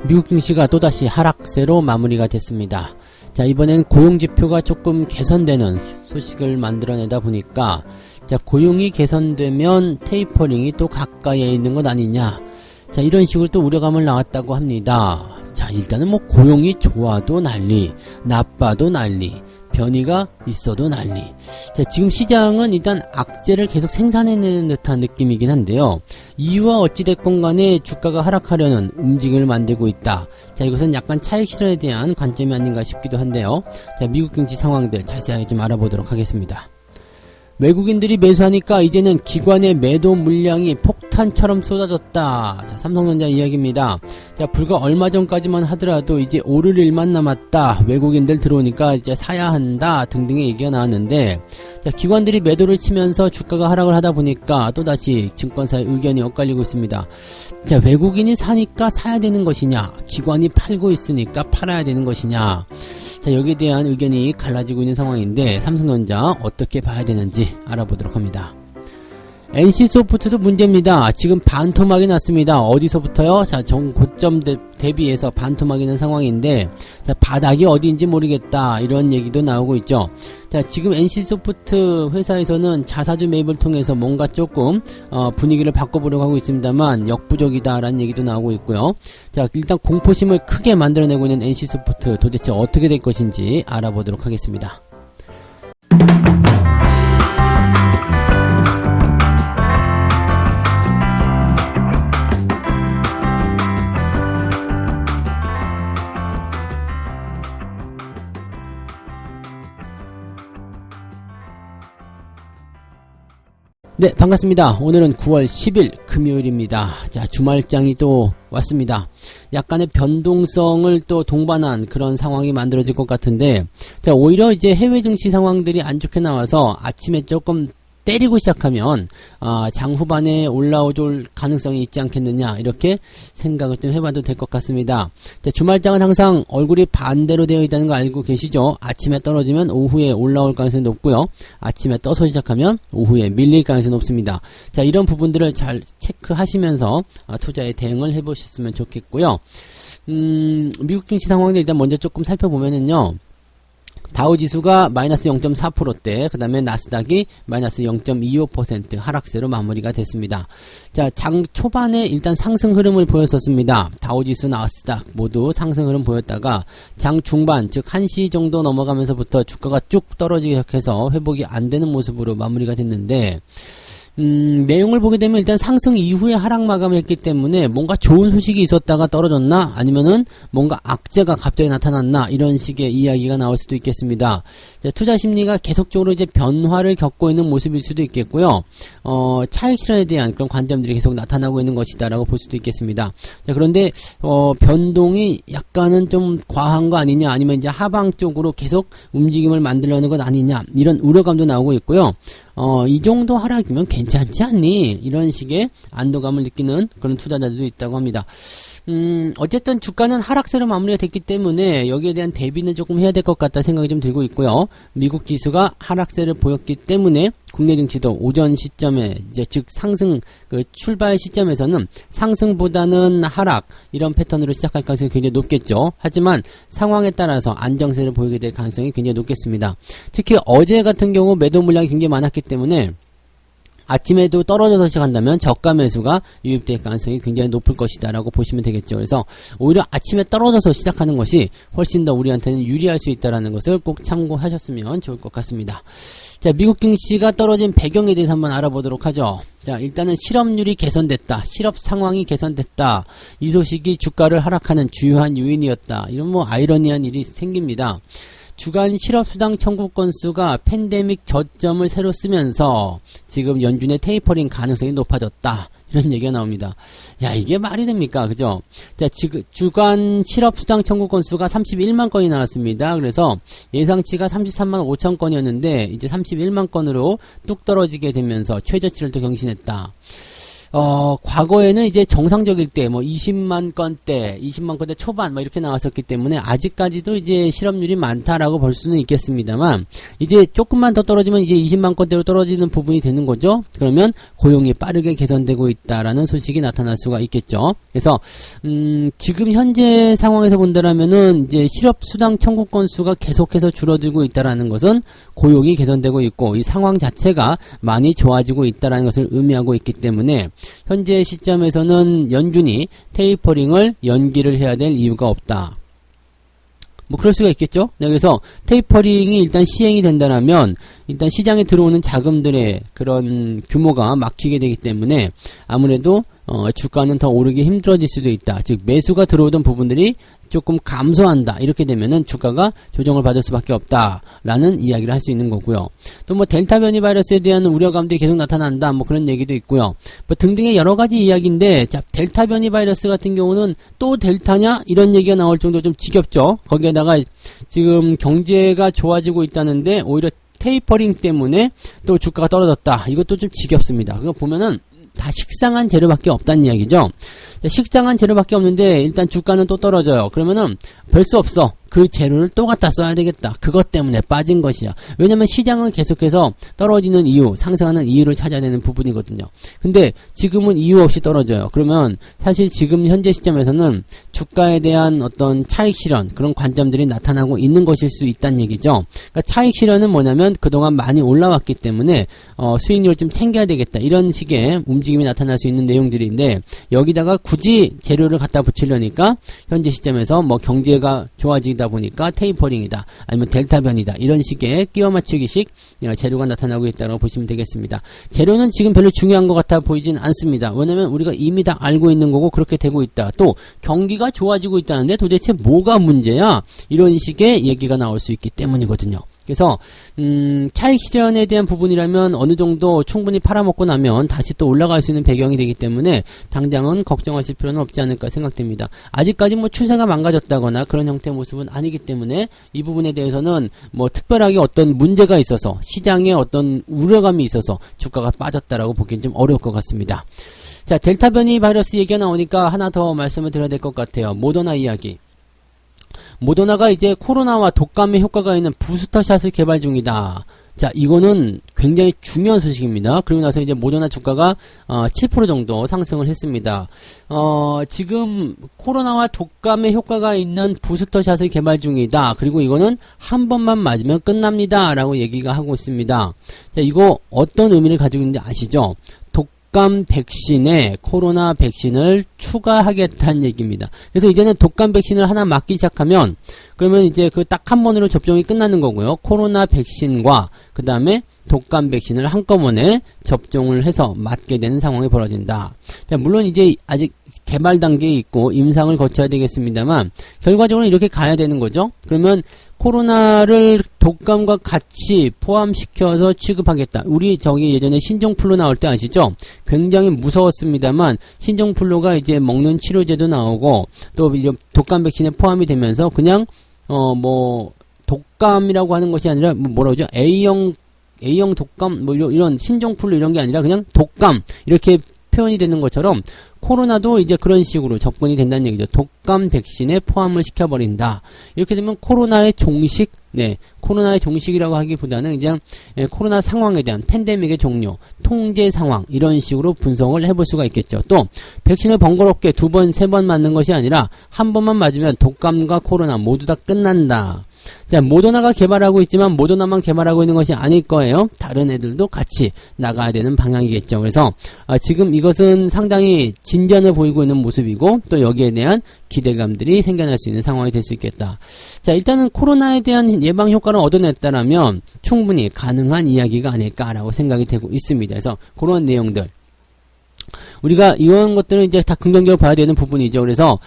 미국 증시가 또다시 하락세로 마무리가 됐습니다. 자, 이번엔 고용지표가 조금 개선되는 소식을 만들어내다 보니까, 자, 고용이 개선되면 테이퍼링이 또 가까이에 있는 것 아니냐. 자, 이런 식으로 또 우려감을 나왔다고 합니다. 자, 일단은 뭐 고용이 좋아도 난리, 나빠도 난리, 변이가 있어도 난리. 자, 지금 시장은 일단 악재를 계속 생산해내는 듯한 느낌이긴 한데요. 이유와 어찌됐건 간에 주가가 하락하려는 움직임을 만들고 있다. 자, 이것은 약간 차익 실현에 대한 관점이 아닌가 싶기도 한데요. 자, 미국 경제 상황들 자세하게 좀 알아보도록 하겠습니다. 외국인들이 매수하니까 이제는 기관의 매도 물량이 폭탄처럼 쏟아졌다. 자, 삼성전자 이야기입니다. 자, 불과 얼마 전까지만 하더라도 이제 오를 일만 남았다. 외국인들 들어오니까 이제 사야 한다. 등등의 얘기가 나왔는데, 자, 기관들이 매도를 치면서 주가가 하락을 하다 보니까 또다시 증권사의 의견이 엇갈리고 있습니다. 자, 외국인이 사니까 사야 되는 것이냐, 기관이 팔고 있으니까 팔아야 되는 것이냐. 자, 여기에 대한 의견이 갈라지고 있는 상황인데, 삼성전자 어떻게 봐야 되는지 알아보도록 합니다. NC소프트도 문제입니다. 지금 반토막이 났습니다. 어디서부터요? 자, 고점 대비해서 반토막이 난 상황인데, 자, 바닥이 어디인지 모르겠다. 이런 얘기도 나오고 있죠. 자, 지금 NC소프트 회사에서는 자사주 매입을 통해서 뭔가 조금 분위기를 바꿔보려고 하고 있습니다만 역부족이다라는 얘기도 나오고 있고요. 자, 일단 공포심을 크게 만들어내고 있는 NC소프트 도대체 어떻게 될 것인지 알아보도록 하겠습니다. 네, 반갑습니다. 오늘은 9월 10일 금요일입니다. 자, 주말장이 또 왔습니다. 약간의 변동성을 또 동반한 그런 상황이 만들어질 것 같은데, 자, 오히려 이제 해외 증시 상황들이 안 좋게 나와서 아침에 조금 때리고 시작하면 장 후반에 올라올 가능성이 있지 않겠느냐, 이렇게 생각을 좀 해봐도 될 것 같습니다. 자, 주말장은 항상 얼굴이 반대로 되어 있다는 거 알고 계시죠? 아침에 떨어지면 오후에 올라올 가능성이 높고요, 아침에 떠서 시작하면 오후에 밀릴 가능성이 높습니다. 자, 이런 부분들을 잘 체크하시면서 투자에 대응을 해보셨으면 좋겠고요. 미국 증시 상황을 일단 먼저 조금 살펴보면은요, 다우지수가 마이너스 0.4%대, 그 다음에 나스닥이 마이너스 0.25% 하락세로 마무리가 됐습니다. 자, 장 초반에 일단 상승 흐름을 보였었습니다. 다우지수, 나스닥 모두 상승 흐름 보였다가 장 중반, 즉 1시 정도 넘어가면서부터 주가가 쭉 떨어지기 시작해서 회복이 안 되는 모습으로 마무리가 됐는데, 내용을 보게 되면 일단 상승 이후에 하락 마감을 했기 때문에 뭔가 좋은 소식이 있었다가 떨어졌나, 아니면은 뭔가 악재가 갑자기 나타났나, 이런 식의 이야기가 나올 수도 있겠습니다. 자, 투자 심리가 계속적으로 이제 변화를 겪고 있는 모습일 수도 있겠고요. 차익 실현에 대한 그런 관점들이 계속 나타나고 있는 것이다라고 볼 수도 있겠습니다. 자, 그런데 변동이 약간은 좀 과한 거 아니냐, 아니면 이제 하방 쪽으로 계속 움직임을 만들려는 것 아니냐, 이런 우려감도 나오고 있고요. 이 정도 하락이면 괜찮지 않니? 이런 식의 안도감을 느끼는 그런 투자자들도 있다고 합니다. 어쨌든 주가는 하락세로 마무리가 됐기 때문에 여기에 대한 대비는 조금 해야 될 것 같다 생각이 좀 들고 있고요. 미국 지수가 하락세를 보였기 때문에 국내 증시도 오전 시점에 이제 즉 상승 출발 시점에서는 상승보다는 하락, 이런 패턴으로 시작할 가능성이 굉장히 높겠죠. 하지만 상황에 따라서 안정세를 보이게 될 가능성이 굉장히 높겠습니다. 특히 어제 같은 경우 매도 물량이 굉장히 많았기 때문에 아침에도 떨어져서 시작한다면 저가 매수가 유입될 가능성이 굉장히 높을 것이다 라고 보시면 되겠죠. 그래서 오히려 아침에 떨어져서 시작하는 것이 훨씬 더 우리한테는 유리할 수 있다는 것을 꼭 참고하셨으면 좋을 것 같습니다. 자, 미국 증시가 떨어진 배경에 대해서 한번 알아보도록 하죠. 자, 일단은 실업률이 개선됐다, 실업 상황이 개선됐다, 이 소식이 주가를 하락하는 주요한 요인이었다. 이런 뭐 아이러니한 일이 생깁니다. 주간 실업수당 청구 건수가 팬데믹 저점을 새로 쓰면서 지금 연준의 테이퍼링 가능성이 높아졌다, 이런 얘기가 나옵니다. 야, 이게 말이 됩니까? 그죠? 자, 지금 주간 실업수당 청구 건수가 31만 건이 나왔습니다. 그래서 예상치가 33만 5천 건이었는데 이제 31만 건으로 뚝 떨어지게 되면서 최저치를 또 경신했다. 과거에는 이제 정상적일 때, 20만 건대, 20만 건대 초반, 이렇게 나왔었기 때문에, 아직까지도 이제 실업률이 많다라고 볼 수는 있겠습니다만, 이제 조금만 더 떨어지면 이제 20만 건대로 떨어지는 부분이 되는 거죠. 그러면 고용이 빠르게 개선되고 있다라는 소식이 나타날 수가 있겠죠. 그래서, 지금 현재 상황에서 본다라면은, 이제 실업수당 청구 건수가 계속해서 줄어들고 있다라는 것은 고용이 개선되고 있고, 이 상황 자체가 많이 좋아지고 있다라는 것을 의미하고 있기 때문에, 현재 시점에서는 연준이 테이퍼링을 연기를 해야 될 이유가 없다. 그럴 수가 있겠죠? 네, 그래서 테이퍼링이 일단 시행이 된다면 일단 시장에 들어오는 자금들의 그런 규모가 막히게 되기 때문에 아무래도 주가는 더 오르기 힘들어질 수도 있다. 즉 매수가 들어오던 부분들이 조금 감소한다. 이렇게 되면은 주가가 조정을 받을 수밖에 없다라는 이야기를 할 수 있는 거고요. 또 델타 변이 바이러스에 대한 우려감들이 계속 나타난다. 그런 얘기도 있고요. 등등의 여러 가지 이야기인데, 자, 델타 변이 바이러스 같은 경우는 또 델타냐? 이런 얘기가 나올 정도로 좀 지겹죠. 거기에다가 지금 경제가 좋아지고 있다는데 오히려 테이퍼링 때문에 또 주가가 떨어졌다. 이것도 좀 지겹습니다. 그거 보면은 다 식상한 재료밖에 없다는 이야기죠. 식상한 재료밖에 없는데 일단 주가는 또 떨어져요. 그러면은 별 수 없어. 그 재료를 또 갖다 써야 되겠다. 그것 때문에 빠진 것이야. 왜냐면 시장은 계속해서 떨어지는 이유, 상승하는 이유를 찾아야 되는 부분이거든요. 근데 지금은 이유 없이 떨어져요. 그러면 사실 지금 현재 시점에서는 주가에 대한 어떤 차익 실현, 그런 관점들이 나타나고 있는 것일 수 있다는 얘기죠. 그러니까 차익 실현은 뭐냐면 그동안 많이 올라왔기 때문에 수익률을 좀 챙겨야 되겠다. 이런 식의 움직임이 나타날 수 있는 내용들인데, 여기다가 굳이 재료를 갖다 붙이려니까 현재 시점에서 경제가 좋아지다 보니까 테이퍼링이다, 아니면 델타 변이다, 이런 식의 끼워 맞추기식 재료가 나타나고 있다고 보시면 되겠습니다. 재료는 지금 별로 중요한 것 같아 보이진 않습니다. 왜냐면 우리가 이미 다 알고 있는 거고 그렇게 되고 있다. 또 경기가 좋아지고 있다는데 도대체 뭐가 문제야? 이런 식의 얘기가 나올 수 있기 때문이거든요. 그래서 차익 실현에 대한 부분이라면 어느 정도 충분히 팔아먹고 나면 다시 또 올라갈 수 있는 배경이 되기 때문에 당장은 걱정하실 필요는 없지 않을까 생각됩니다. 아직까지 추세가 망가졌다거나 그런 형태의 모습은 아니기 때문에 이 부분에 대해서는 특별하게 어떤 문제가 있어서, 시장에 어떤 우려감이 있어서 주가가 빠졌다라고 보기엔 좀 어려울 것 같습니다. 자, 델타 변이 바이러스 얘기가 나오니까 하나 더 말씀을 드려야 될 것 같아요. 모더나 이야기. 모더나가 이제 코로나와 독감에 효과가 있는 부스터샷을 개발 중이다. 자, 이거는 굉장히 중요한 소식입니다. 그리고 나서 이제 모더나 주가가 7% 정도 상승을 했습니다. 지금 코로나와 독감에 효과가 있는 부스터샷을 개발 중이다. 그리고 이거는 한 번만 맞으면 끝납니다. 라고 얘기가 하고 있습니다. 자, 이거 어떤 의미를 가지고 있는지 아시죠? 독감 백신에 코로나 백신을 추가하겠다는 얘기입니다. 그래서 이제는 독감 백신을 하나 맞기 시작하면 그러면 이제 그 딱 한 번으로 접종이 끝나는 거고요. 코로나 백신과 그 다음에 독감 백신을 한꺼번에 접종을 해서 맞게 되는 상황이 벌어진다. 자, 물론 이제 아직 개발 단계에 있고 임상을 거쳐야 되겠습니다만 결과적으로 이렇게 가야 되는 거죠. 그러면 코로나를 독감과 같이 포함시켜서 취급하겠다. 우리 예전에 신종플루 나올 때 아시죠? 굉장히 무서웠습니다만 신종플루가 이제 먹는 치료제도 나오고 또 이제 독감 백신에 포함이 되면서 그냥 독감이라고 하는 것이 아니라 뭐라고 그러죠? A형 독감 이런 신종플루 이런 게 아니라 그냥 독감 이렇게 표현이 되는 것처럼 코로나도 이제 그런 식으로 접근이 된다는 얘기죠. 독감 백신에 포함을 시켜버린다. 이렇게 되면 코로나의 종식, 코로나의 종식이라고 하기보다는 그냥 코로나 상황에 대한 팬데믹의 종료, 통제 상황 이런 식으로 분석을 해볼 수가 있겠죠. 또 백신을 번거롭게 2번, 3번 맞는 것이 아니라 한 번만 맞으면 독감과 코로나 모두 다 끝난다. 자, 모더나가 개발하고 있지만 모더나만 개발하고 있는 것이 아닐 거예요. 다른 애들도 같이 나가야 되는 방향이겠죠. 그래서 지금 이것은 상당히 진전을 보이고 있는 모습이고 또 여기에 대한 기대감들이 생겨날 수 있는 상황이 될 수 있겠다. 자, 일단은 코로나에 대한 예방 효과를 얻어냈다라면 충분히 가능한 이야기가 아닐까라고 생각이 되고 있습니다. 그래서 그런 내용들 우리가 이런 것들은 이제 다 긍정적으로 봐야 되는 부분이죠. 그래서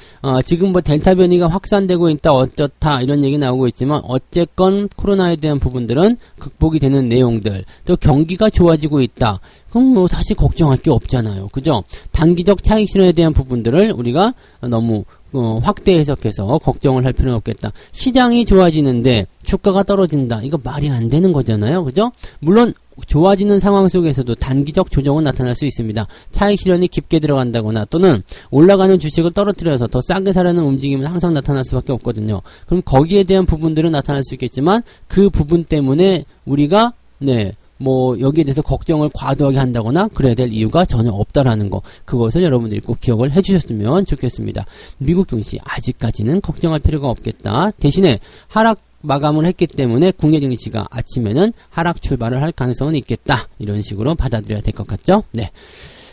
지금 델타 변이가 확산되고 있다 어쩌다 이런 얘기 나오고 있지만 어쨌건 코로나에 대한 부분들은 극복이 되는 내용들, 또 경기가 좋아지고 있다. 그럼 사실 걱정할 게 없잖아요. 그죠? 단기적 차익 실현에 대한 부분들을 우리가 너무 확대 해석해서 걱정을 할 필요는 없겠다. 시장이 좋아지는데 주가가 떨어진다. 이거 말이 안 되는 거잖아요. 그죠? 물론 좋아지는 상황 속에서도 단기적 조정은 나타날 수 있습니다. 차익 실현이 깊게 들어간다거나 또는 올라가는 주식을 떨어뜨려서 더 싸게 사려는 움직임은 항상 나타날 수밖에 없거든요. 그럼 거기에 대한 부분들은 나타날 수 있겠지만 그 부분 때문에 우리가 여기에 대해서 걱정을 과도하게 한다거나 그래야 될 이유가 전혀 없다라는 거, 그것을 여러분들이 꼭 기억을 해주셨으면 좋겠습니다. 미국 증시 아직까지는 걱정할 필요가 없겠다. 대신에 하락 마감을 했기 때문에 국내 증시가 아침에는 하락 출발을 할 가능성은 있겠다. 이런 식으로 받아들여야 될 것 같죠? 네.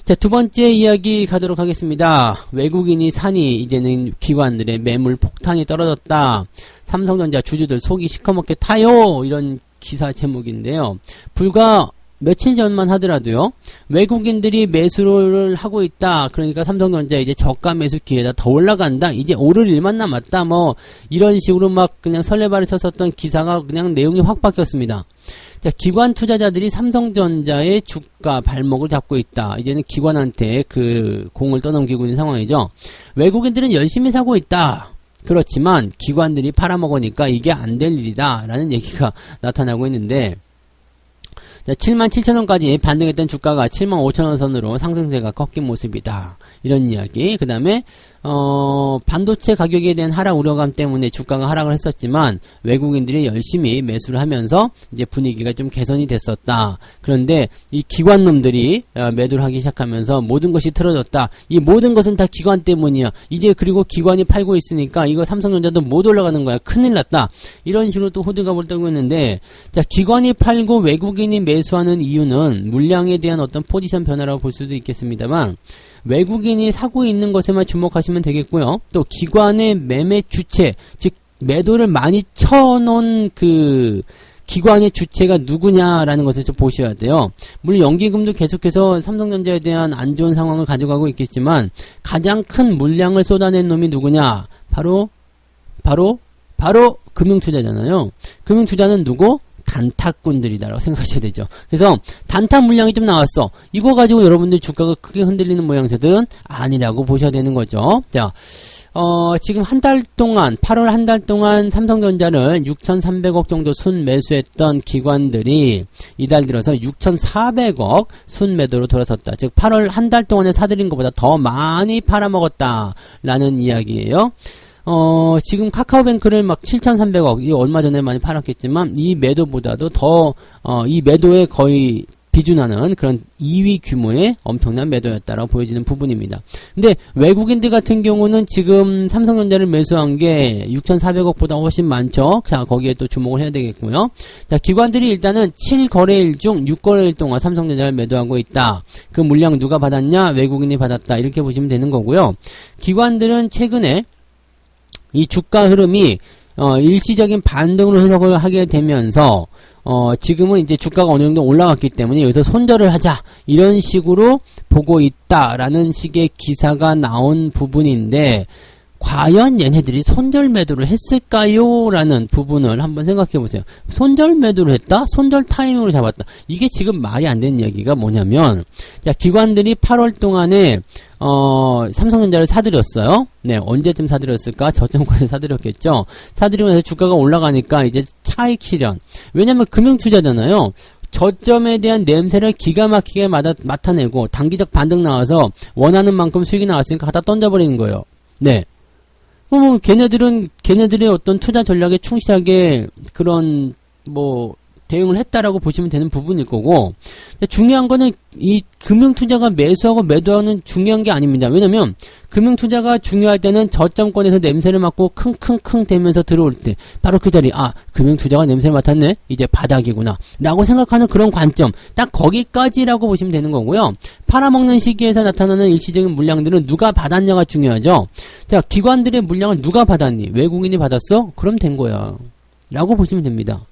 자, 두 번째 이야기 가도록 하겠습니다. 외국인이 사니 이제는 기관들의 매물 폭탄이 떨어졌다. 삼성전자 주주들 속이 시커멓게 타요. 이런 기사 제목인데요. 불과 며칠 전만 하더라도요, 외국인들이 매수를 하고 있다. 그러니까 삼성전자 이제 저가 매수 기회다. 더 올라간다. 이제 오를 일만 남았다. 이런 식으로 막 그냥 설레발을 쳤었던 기사가 그냥 내용이 확 바뀌었습니다. 자, 기관 투자자들이 삼성전자의 주가 발목을 잡고 있다. 이제는 기관한테 그 공을 떠넘기고 있는 상황이죠. 외국인들은 열심히 사고 있다. 그렇지만 기관들이 팔아먹으니까 이게 안 될 일이다 라는 얘기가 나타나고 있는데, 자, 77,000원까지 반등했던 주가가 75,000원 선으로 상승세가 꺾인 모습이다. 이런 이야기. 그 다음에 반도체 가격에 대한 하락 우려감 때문에 주가가 하락을 했었지만 외국인들이 열심히 매수를 하면서 이제 분위기가 좀 개선이 됐었다. 그런데 이 기관놈들이 매도를 하기 시작하면서 모든 것이 틀어졌다. 이 모든 것은 다 기관 때문이야. 이제 그리고 기관이 팔고 있으니까 이거 삼성전자도 못 올라가는 거야. 큰일 났다. 이런 식으로 또 호들갑을 떨고 있는데, 자, 기관이 팔고 외국인이 매수하는 이유는 물량에 대한 어떤 포지션 변화라고 볼 수도 있겠습니다만, 외국인이 사고 있는 것에만 주목하시면 되겠고요. 또 기관의 매매 주체, 즉 매도를 많이 쳐놓은 그 기관의 주체가 누구냐라는 것을 좀 보셔야 돼요. 물론 연기금도 계속해서 삼성전자에 대한 안 좋은 상황을 가져가고 있겠지만 가장 큰 물량을 쏟아낸 놈이 누구냐? 바로 금융투자잖아요. 금융투자는 누구? 단타꾼들이다라고 생각하셔야 되죠. 그래서 단타 물량이 좀 나왔어. 이거 가지고 여러분들 주가가 크게 흔들리는 모양새들은 아니라고 보셔야 되는 거죠. 자, 지금 한 달 동안, 8월 한 달 동안 삼성전자를 6,300억 정도 순 매수했던 기관들이 이달 들어서 6,400억 순 매도로 돌아섰다. 즉 8월 한 달 동안에 사들인 것보다 더 많이 팔아먹었다라는 이야기예요. 지금 카카오뱅크를 막 7,300억, 이 얼마 전에 많이 팔았겠지만, 이 매도보다도 더, 이 매도에 거의 비준하는 그런 2위 규모의 엄청난 매도였다라고 보여지는 부분입니다. 근데 외국인들 같은 경우는 지금 삼성전자를 매수한 게 6,400억보다 훨씬 많죠. 자, 거기에 또 주목을 해야 되겠고요. 자, 기관들이 일단은 7거래일 중 6거래일 동안 삼성전자를 매도하고 있다. 그 물량 누가 받았냐? 외국인이 받았다. 이렇게 보시면 되는 거고요. 기관들은 최근에 이 주가 흐름이 일시적인 반등으로 해석을 하게 되면서 지금은 이제 주가가 어느 정도 올라갔기 때문에 여기서 손절을 하자 이런 식으로 보고 있다라는 식의 기사가 나온 부분인데, 과연 얘네들이 손절 매도를 했을까요? 라는 부분을 한번 생각해 보세요. 손절 매도를 했다? 손절 타이밍으로 잡았다. 이게 지금 말이 안 되는 이야기가 뭐냐면, 자, 기관들이 8월 동안에 삼성전자를 사들였어요. 네, 언제쯤 사들였을까? 저점권에 사들였겠죠. 사들이면서 주가가 올라가니까 이제 차익 실현. 왜냐면 금융투자잖아요. 저점에 대한 냄새를 기가 막히게 맡아내고 단기적 반등 나와서 원하는 만큼 수익이 나왔으니까 갖다 던져버리는 거예요. 네. 걔네들의 어떤 투자 전략에 충실하게 그런 대응을 했다라고 보시면 되는 부분일 거고, 중요한 거는 이 금융투자가 매수하고 매도하는 중요한 게 아닙니다. 왜냐면 금융투자가 중요할 때는 저점권에서 냄새를 맡고 킁킁킁 대면서 들어올 때 바로 그 자리, 금융투자가 냄새를 맡았네, 이제 바닥이구나 라고 생각하는 그런 관점, 딱 거기까지라고 보시면 되는 거고요. 팔아먹는 시기에서 나타나는 일시적인 물량들은 누가 받았냐가 중요하죠. 자, 기관들의 물량을 누가 받았니? 외국인이 받았어? 그럼 된 거야 라고 보시면 됩니다.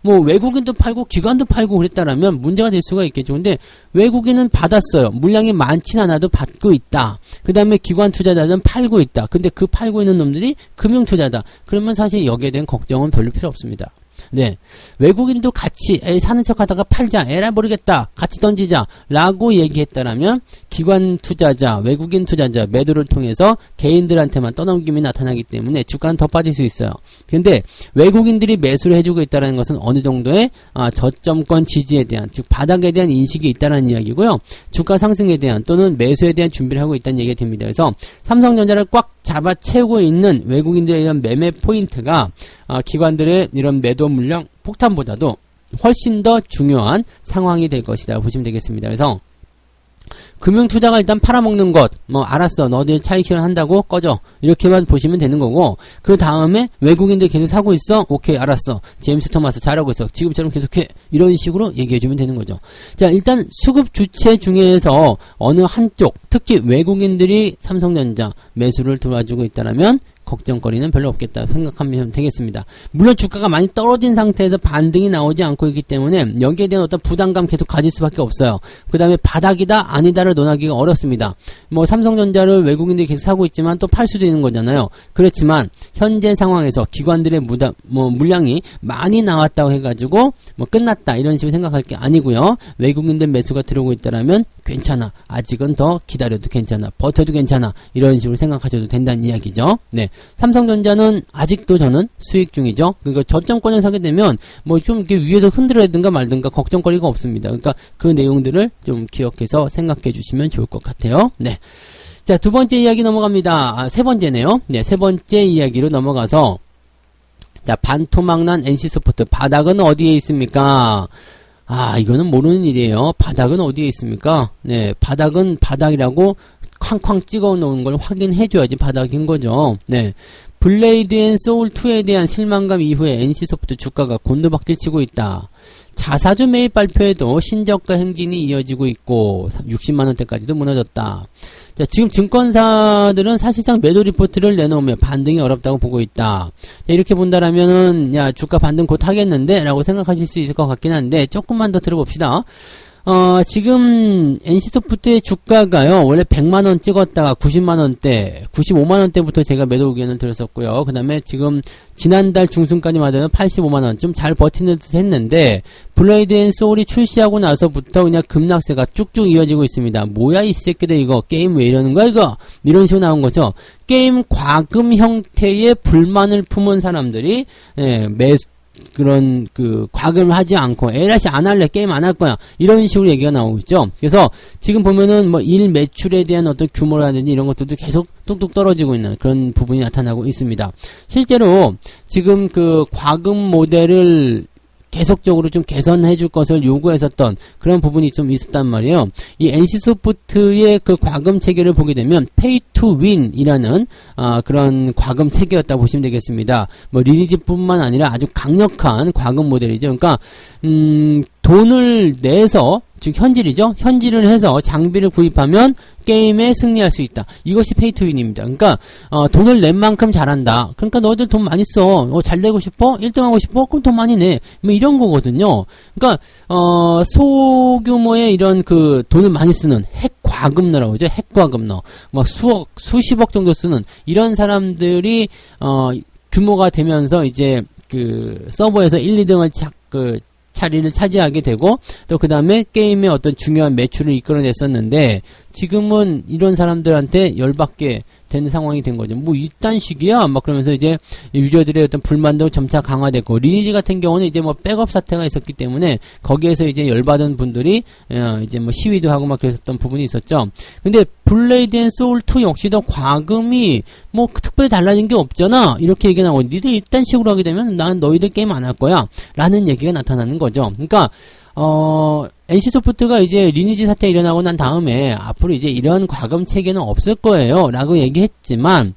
외국인도 팔고 기관도 팔고 그랬다라면 문제가 될 수가 있겠죠. 근데 외국인은 받았어요. 물량이 많진 않아도 받고 있다. 그 다음에 기관 투자자들은 팔고 있다. 근데 그 팔고 있는 놈들이 금융 투자다. 그러면 사실 여기에 대한 걱정은 별로 필요 없습니다. 네. 외국인도 같이 사는 척 하다가 팔자, 에라 모르겠다, 같이 던지자 라고 얘기했다라면 기관 투자자, 외국인 투자자 매도를 통해서 개인들한테만 떠넘김이 나타나기 때문에 주가는 더 빠질 수 있어요. 근데 외국인들이 매수를 해주고 있다는 것은 어느 정도의 저점권 지지에 대한, 즉 바닥에 대한 인식이 있다는 이야기고요. 주가 상승에 대한 또는 매수에 대한 준비를 하고 있다는 얘기가 됩니다. 그래서 삼성전자를 꽉 잡아 채우고 있는 외국인들의 이런 매매 포인트가 기관들의 이런 매도 물량 폭탄보다도 훨씬 더 중요한 상황이 될 것이다 보시면 되겠습니다. 그래서 금융투자가 일단 팔아먹는 것, 알았어, 너들 차익 실현한다고 꺼져, 이렇게만 보시면 되는 거고, 그 다음에 외국인들 계속 사고 있어, 오케이, 알았어, 제임스 토마스 잘하고 있어, 지금처럼 계속해, 이런 식으로 얘기해주면 되는 거죠. 자, 일단 수급 주체 중에서 어느 한쪽, 특히 외국인들이 삼성전자 매수를 들어와주고 있다면 걱정거리는 별로 없겠다 생각하면 되겠습니다. 물론 주가가 많이 떨어진 상태에서 반등이 나오지 않고 있기 때문에 여기에 대한 어떤 부담감 계속 가질 수밖에 없어요. 그 다음에 바닥이다 아니다를 논하기가 어렵습니다. 삼성전자를 외국인들이 계속 사고 있지만 또 팔 수도 있는 거잖아요. 그렇지만 현재 상황에서 기관들의 물량이 많이 나왔다고 해가지고 끝났다 이런 식으로 생각할 게 아니고요. 외국인들 매수가 들어오고 있다라면 괜찮아, 아직은 더 기다려도 괜찮아, 버텨도 괜찮아, 이런 식으로 생각하셔도 된다는 이야기죠. 네, 삼성전자는 아직도 저는 수익 중이죠. 그러니까 저점권을 사게 되면 좀 이렇게 위에서 흔들어야든가 말든가 걱정거리가 없습니다. 그러니까 그 내용들을 좀 기억해서 생각해 주시면 좋을 것 같아요. 네, 자, 두 번째 이야기 넘어갑니다. 세 번째네요. 네, 세 번째 이야기로 넘어가서, 자, 반토막난 NC소프트 바닥은 어디에 있습니까? 이거는 모르는 일이에요. 바닥은 어디에 있습니까? 네, 바닥은 바닥이라고 쾅쾅 찍어 놓은 걸 확인해 줘야지 바닥인 거죠. 네. 블레이드 앤 소울 2에 대한 실망감 이후에 NC소프트 주가가 곤두박질 치고 있다. 자사주 매입 발표에도 신저가 행진이 이어지고 있고 60만원대까지도 무너졌다. 자, 지금 증권사들은 사실상 매도 리포트를 내놓으면 반등이 어렵다고 보고 있다. 자, 이렇게 본다라면은 주가 반등 곧 하겠는데 라고 생각하실 수 있을 것 같긴 한데 조금만 더 들어봅시다. 지금 NC소프트의 주가가요, 원래 100만원 찍었다가 90만원대, 95만원대부터 제가 매도 의견을 드렸었고요. 그 다음에 지금 지난달 중순까지만 해도 85만원, 좀 잘 버티는 듯 했는데, 블레이드 앤 소울이 출시하고 나서부터 그냥 급락세가 쭉쭉 이어지고 있습니다. 뭐야, 이 새끼들 이거, 게임 왜 이러는 거야, 이거? 이런 식으로 나온 거죠. 게임 과금 형태의 불만을 품은 사람들이, 그런 과금을 하지 않고 에라시 안 할래, 게임 안 할 거야, 이런 식으로 얘기가 나오고 있죠. 그래서 지금 보면은 일 매출에 대한 어떤 규모라든지 이런 것들도 계속 뚝뚝 떨어지고 있는 그런 부분이 나타나고 있습니다. 실제로 지금 과금 모델을 계속적으로 좀 개선해 줄 것을 요구했었던 그런 부분이 좀 있었단 말이에요. 이 NC소프트의 과금 체계를 보게 되면 Pay to Win이라는 그런 과금 체계였다고 보시면 되겠습니다. 리니지뿐만 아니라 아주 강력한 과금 모델이죠. 그러니까 돈을 내서, 즉 현질이죠. 현질을 해서 장비를 구입하면 게임에 승리할 수 있다. 이것이 페이투윈입니다. 그러니까 돈을 낸 만큼 잘한다. 그러니까 너희들 돈 많이 써. 잘 내고 싶어? 1등하고 싶어? 그럼 돈 많이 내. 이런 거거든요. 그러니까 소규모의 이런 돈을 많이 쓰는 핵과금러라고 하죠. 핵과금러. 수억, 수십억 정도 쓰는 이런 사람들이 규모가 되면서 이제 서버에서 1, 2등을 자리를 차지하게 되고, 또 그 다음에 게임의 어떤 중요한 매출을 이끌어냈었는데, 지금은 이런 사람들한테 열받게 되는 상황이 된 거죠. 이딴 식이야? 그러면서 이제 유저들의 어떤 불만도 점차 강화됐고, 리니지 같은 경우는 이제 백업 사태가 있었기 때문에, 거기에서 이제 열받은 분들이, 이제 시위도 하고 그랬었던 부분이 있었죠. 근데, 블레이드 앤 소울 2 역시도 과금이 특별히 달라진 게 없잖아. 이렇게 얘기가 나오고, 니들 이딴 식으로 하게 되면 난 너희들 게임 안 할 거야. 라는 얘기가 나타나는 거죠. 그러니까, NC소프트가 이제 리니지 사태 일어나고 난 다음에 앞으로 이제 이런 과금 체계는 없을 거예요 라고 얘기했지만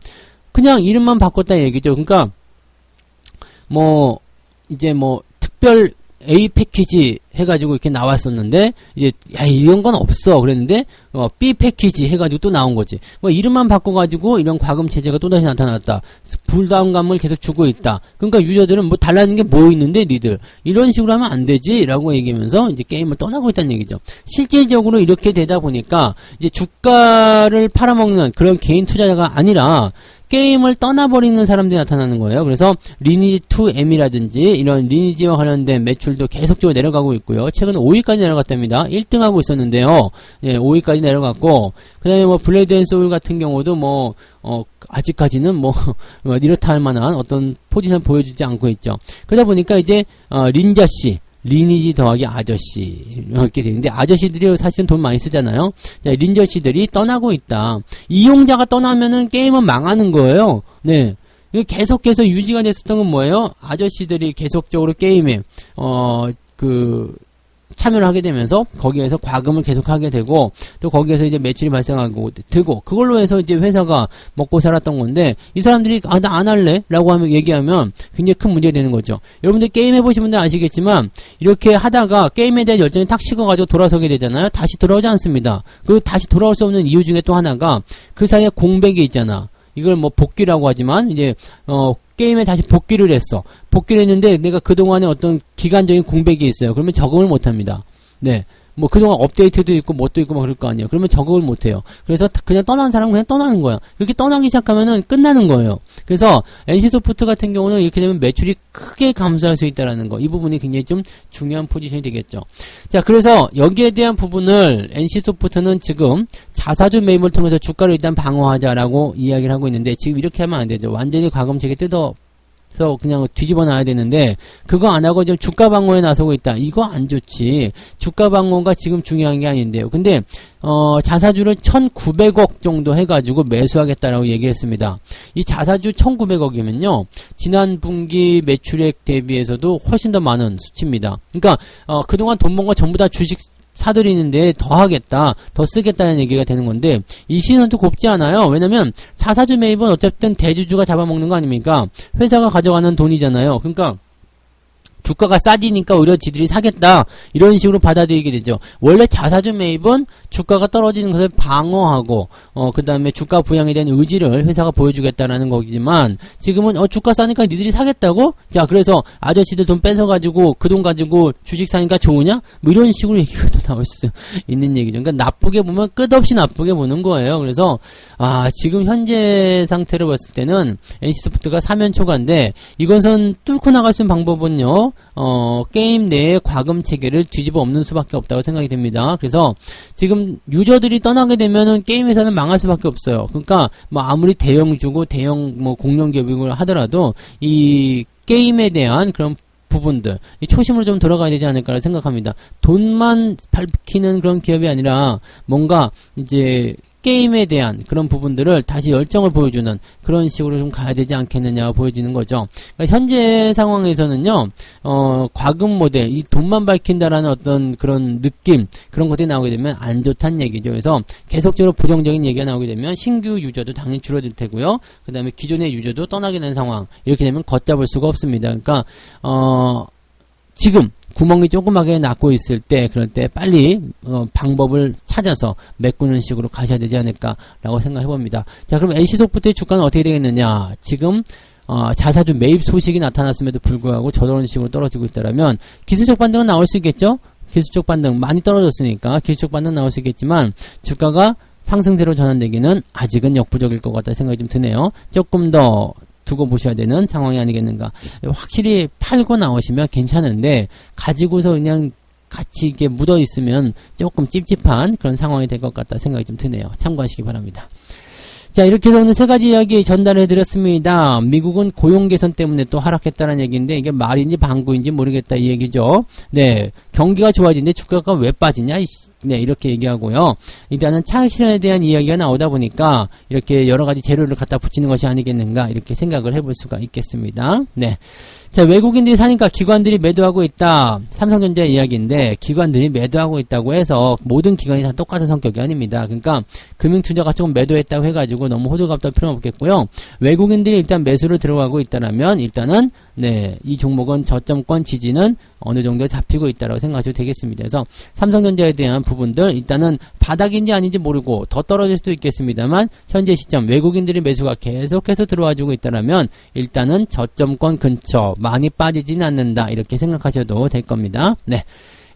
그냥 이름만 바꿨다 얘기죠. 그러니까 이제 특별 A 패키지 해가지고 이렇게 나왔었는데 이제 이런 건 없어 그랬는데 B 패키지 해가지고 또 나온 거지. 이름만 바꿔가지고 이런 과금 체제가 또다시 나타났다. 부담감을 계속 주고 있다. 그러니까 유저들은 달라진 게 뭐 있는데 니들 이런 식으로 하면 안 되지 라고 얘기하면서 이제 게임을 떠나고 있다는 얘기죠. 실질적으로 이렇게 되다 보니까 이제 주가를 팔아먹는 그런 개인 투자자가 아니라 게임을 떠나버리는 사람들이 나타나는 거예요. 그래서 리니지2M이라든지 이런 리니지와 관련된 매출도 계속적으로 내려가고 있고요. 최근 5위까지 내려갔답니다. 1등하고 있었는데요. 예, 5위까지 내려갔고, 그 다음에 뭐 블레이드 앤 소울 같은 경우도 아직까지는 이렇다 할 만한 어떤 포지션 보여주지 않고 있죠. 그러다 보니까 이제, 린자씨, 리니지 더하기 아저씨 이렇게 되는데, 아저씨들이 사실은 돈 많이 쓰잖아요. 자, 린저씨들이 떠나고 있다. 이용자가 떠나면은 게임은 망하는 거예요. 네. 계속해서 유지가 됐었던 건 뭐예요? 아저씨들이 계속적으로 게임에 참여를 하게 되면서 거기에서 과금을 계속하게 되고, 또 거기에서 이제 매출이 발생하고 되고, 그걸로 해서 이제 회사가 먹고 살았던 건데, 이 사람들이 나 안 할래? 라고 얘기하면 굉장히 큰 문제가 되는 거죠. 여러분들 게임 해보신 분들 아시겠지만, 이렇게 하다가 게임에 대한 열정이 탁 식어가지고 돌아서게 되잖아요. 다시 돌아오지 않습니다. 그 다시 돌아올 수 없는 이유 중에 또 하나가 그 사이에 공백이 있잖아. 이걸 복귀라고 하지만, 이제 게임에 다시 복귀를 했어. 복귀를 했는데 내가 그동안에 어떤 기간적인 공백이 있어요. 그러면 적응을 못 합니다. 네. 그동안 업데이트도 있고 뭣도 있고 그럴 거 아니에요. 그러면 적응을 못 해요. 그래서 그냥 떠난 사람은 그냥 떠나는 거야. 이렇게 떠나기 시작하면은 끝나는 거예요. 그래서 NC소프트 같은 경우는 이렇게 되면 매출이 크게 감소할 수 있다라는 거. 이 부분이 굉장히 좀 중요한 포지션이 되겠죠. 자, 그래서 여기에 대한 부분을 NC소프트는 지금 자사주 매입을 통해서 주가를 일단 방어하자라고 이야기를 하고 있는데, 지금 이렇게 하면 안 되죠. 완전히 과금책에 그래서 그냥 뒤집어 놔야 되는데, 그거 안 하고 지금 주가 방어에 나서고 있다. 이거 안 좋지. 주가 방어가 지금 중요한 게 아닌데요. 근데 자사주를 1,900억 정도 해가지고 매수하겠다라고 얘기했습니다. 이 자사주 1,900억이면요, 지난 분기 매출액 대비해서도 훨씬 더 많은 수치입니다. 그러니까 그동안 돈 번 거 전부 다 주식 사들이는데 더 하겠다, 더 쓰겠다는 얘기가 되는 건데, 이 시선도 곱지 않아요. 왜냐면 자사주 매입은 어쨌든 대주주가 잡아먹는 거 아닙니까? 회사가 가져가는 돈이잖아요. 그러니까 주가가 싸지니까 오히려 지들이 사겠다, 이런 식으로 받아들이게 되죠. 원래 자사주 매입은 주가가 떨어지는 것을 방어하고 그 다음에 주가 부양에 대한 의지를 회사가 보여주겠다라는 거지만, 지금은 주가 싸니까 니들이 사겠다고? 자, 그래서 아저씨들 돈 뺏어가지고 그 돈 가지고 주식 사니까 좋으냐? 이런 식으로 얘기가 또 나올 수 있는 얘기죠. 그러니까 나쁘게 보면 끝없이 나쁘게 보는 거예요. 그래서 지금 현재 상태로 봤을 때는 NC소프트가 사면초가인데, 이것은 뚫고 나갈 수 있는 방법은요, 게임 내의 과금 체계를 뒤집어 엎는 수밖에 없다고 생각이 됩니다. 그래서 지금 유저들이 떠나게 되면은 게임 회사는 망할 수밖에 없어요. 그러니까 아무리 대형주고 대형 공룡 기업을 하더라도 이 게임에 대한 그런 부분들, 이 초심으로 좀 돌아가야 되지 않을까 생각합니다. 돈만 밝히는 그런 기업이 아니라 뭔가 이제 게임에 대한 그런 부분들을 다시 열정을 보여주는 그런 식으로 좀 가야 되지 않겠느냐 보여지는 거죠. 그러니까 현재 상황에서는요, 과금 모델, 이 돈만 밝힌다라는 어떤 그런 느낌, 그런 것들이 나오게 되면 안 좋다는 얘기죠. 그래서 계속적으로 부정적인 얘기가 나오게 되면 신규 유저도 당연히 줄어들 테고요. 그 다음에 기존의 유저도 떠나게 되는 상황, 이렇게 되면 걷잡을 수가 없습니다. 그러니까 지금 구멍이 조그맣게 났고 있을 때, 그럴 때 빨리 방법을 찾아서 메꾸는 식으로 가셔야 되지 않을까라고 생각해 봅니다. 자, 그럼 NC소프트의 주가는 어떻게 되겠느냐? 지금 자사주 매입 소식이 나타났음에도 불구하고 저런 식으로 떨어지고 있다라면 기술적 반등은 나올 수 있겠죠? 기술적 반등 많이 떨어졌으니까 기술적 반등 나올 수 있겠지만, 주가가 상승세로 전환되기는 아직은 역부족일 것 같다 생각이 좀 드네요. 조금 더 두고 보셔야 되는 상황이 아니겠는가. 확실히 팔고 나오시면 괜찮은데, 가지고서 그냥 같이 이렇게 묻어 있으면 조금 찝찝한 그런 상황이 될 것 같다 생각이 좀 드네요. 참고하시기 바랍니다. 자, 이렇게 해서 오늘 세 가지 이야기 전달해 드렸습니다. 미국은 고용 개선 때문에 또 하락했다는 얘기인데, 이게 말인지 방구인지 모르겠다 이 얘기죠. 네, 경기가 좋아지는데 주가가 왜 빠지냐, 네, 이렇게 얘기하고요. 일단은 차익 실현에 대한 이야기가 나오다 보니까 이렇게 여러 가지 재료를 갖다 붙이는 것이 아니겠는가, 이렇게 생각을 해볼 수가 있겠습니다. 네. 자, 외국인들이 사니까 기관들이 매도하고 있다. 삼성전자 이야기인데, 기관들이 매도하고 있다고 해서 모든 기관이 다 똑같은 성격이 아닙니다. 그러니까 금융투자가 조금 매도했다고 해가지고 너무 호들갑 떨 필요는 없겠고요. 외국인들이 일단 매수를 들어가고 있다라면 일단은 네, 이 종목은 저점권 지지는 어느 정도 잡히고 있다고 생각하셔도 되겠습니다. 그래서 삼성전자에 대한 부분들 일단은 바닥인지 아닌지 모르고 더 떨어질 수도 있겠습니다만, 현재 시점 외국인들이 매수가 계속해서 들어와주고 있다라면 일단은 저점권 근처 많이 빠지진 않는다, 이렇게 생각하셔도 될 겁니다. 네.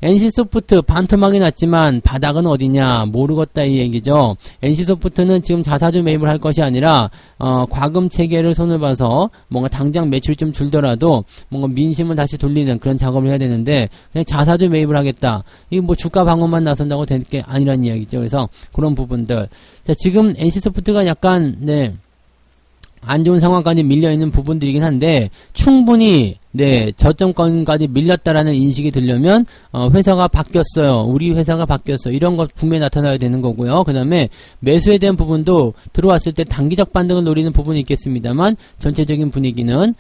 NC소프트 반토막이 났지만 바닥은 어디냐 모르겠다 이 얘기죠. NC소프트는 지금 자사주 매입을 할 것이 아니라 과금 체계를 손을 봐서 뭔가 당장 매출이 좀 줄더라도 뭔가 민심을 다시 돌리는 그런 작업을 해야 되는데 그냥 자사주 매입을 하겠다. 이게 뭐 주가 방어만 나선다고 될 게 아니란 이야기죠. 그래서 그런 부분들. 자, 지금 NC소프트가 약간 안 좋은 상황까지 밀려있는 부분들이긴 한데 충분히 저점권까지 밀렸다라는 인식이 들려면 회사가 바뀌었어요. 우리 회사가 바뀌었어. 이런 것 분명히 나타나야 되는 거고요. 그 다음에 매수에 대한 부분도 들어왔을 때 단기적 반등을 노리는 부분이 있겠습니다만 전체적인 분위기는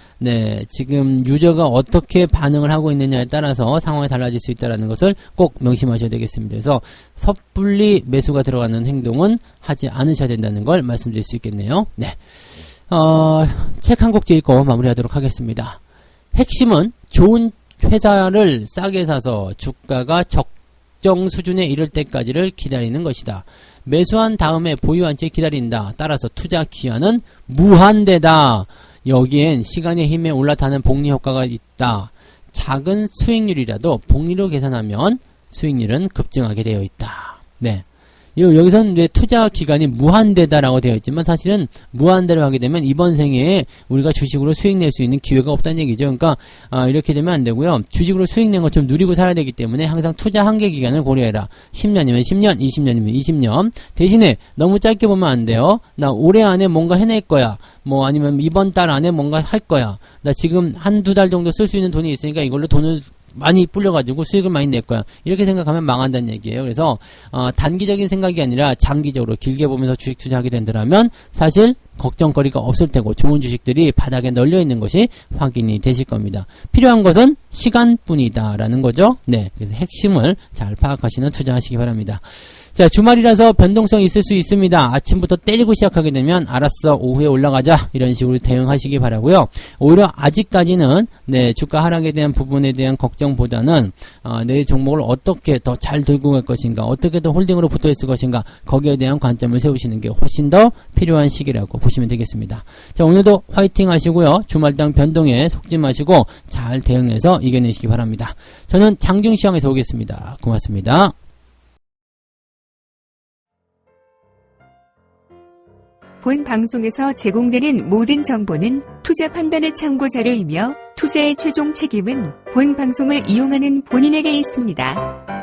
지금 유저가 어떻게 반응을 하고 있느냐에 따라서 상황이 달라질 수 있다는 것을 꼭 명심하셔야 되겠습니다. 그래서 섣불리 매수가 들어가는 행동은 하지 않으셔야 된다는 걸 말씀드릴 수 있겠네요. 책 한 곡 읽고 마무리하도록 하겠습니다. 핵심은 좋은 회사를 싸게 사서 주가가 적정 수준에 이를 때까지를 기다리는 것이다. 매수한 다음에 보유한 채 기다린다. 따라서 투자 기한은 무한대다. 여기엔 시간의 힘에 올라타는 복리 효과가 있다. 작은 수익률이라도 복리로 계산하면 수익률은 급증하게 되어 있다. 여기서는 투자 기간이 무한대다라고 되어 있지만 사실은 무한대로 하게 되면 이번 생애에 우리가 주식으로 수익 낼 수 있는 기회가 없다는 얘기죠. 그러니까 이렇게 되면 안 되고요. 주식으로 수익 낸 것 좀 누리고 살아야 되기 때문에 항상 투자 한계 기간을 고려해라. 10년이면 10년, 20년이면 20년. 대신에 너무 짧게 보면 안 돼요. 나 올해 안에 뭔가 해낼 거야. 뭐 아니면 이번 달 안에 뭔가 할 거야. 나 지금 한두 달 정도 쓸 수 있는 돈이 있으니까 이걸로 돈을 많이 불려가지고 수익을 많이 낼 거야. 이렇게 생각하면 망한다는 얘기예요. 그래서 단기적인 생각이 아니라 장기적으로 길게 보면서 주식 투자하게 된다면 사실 걱정거리가 없을 테고 좋은 주식들이 바닥에 널려 있는 것이 확인이 되실 겁니다. 필요한 것은 시간뿐이다 라는 거죠. 그래서 핵심을 잘 파악하시는 투자하시기 바랍니다. 자, 주말이라서 변동성이 있을 수 있습니다. 아침부터 때리고 시작하게 되면 알았어 오후에 올라가자 이런 식으로 대응하시기 바라고요. 오히려 아직까지는 주가 하락에 대한 부분에 대한 걱정보다는 내 종목을 어떻게 더 잘 들고 갈 것인가, 어떻게 더 홀딩으로 붙어 있을 것인가, 거기에 대한 관점을 세우시는 게 훨씬 더 필요한 시기라고 보시면 되겠습니다. 자, 오늘도 화이팅 하시고요. 주말당 변동에 속지 마시고 잘 대응해서 이겨내시기 바랍니다. 저는 장중시황에서 오겠습니다. 고맙습니다. 본 방송에서 제공되는 모든 정보는 투자 판단의 참고 자료이며 투자의 최종 책임은 본 방송을 이용하는 본인에게 있습니다.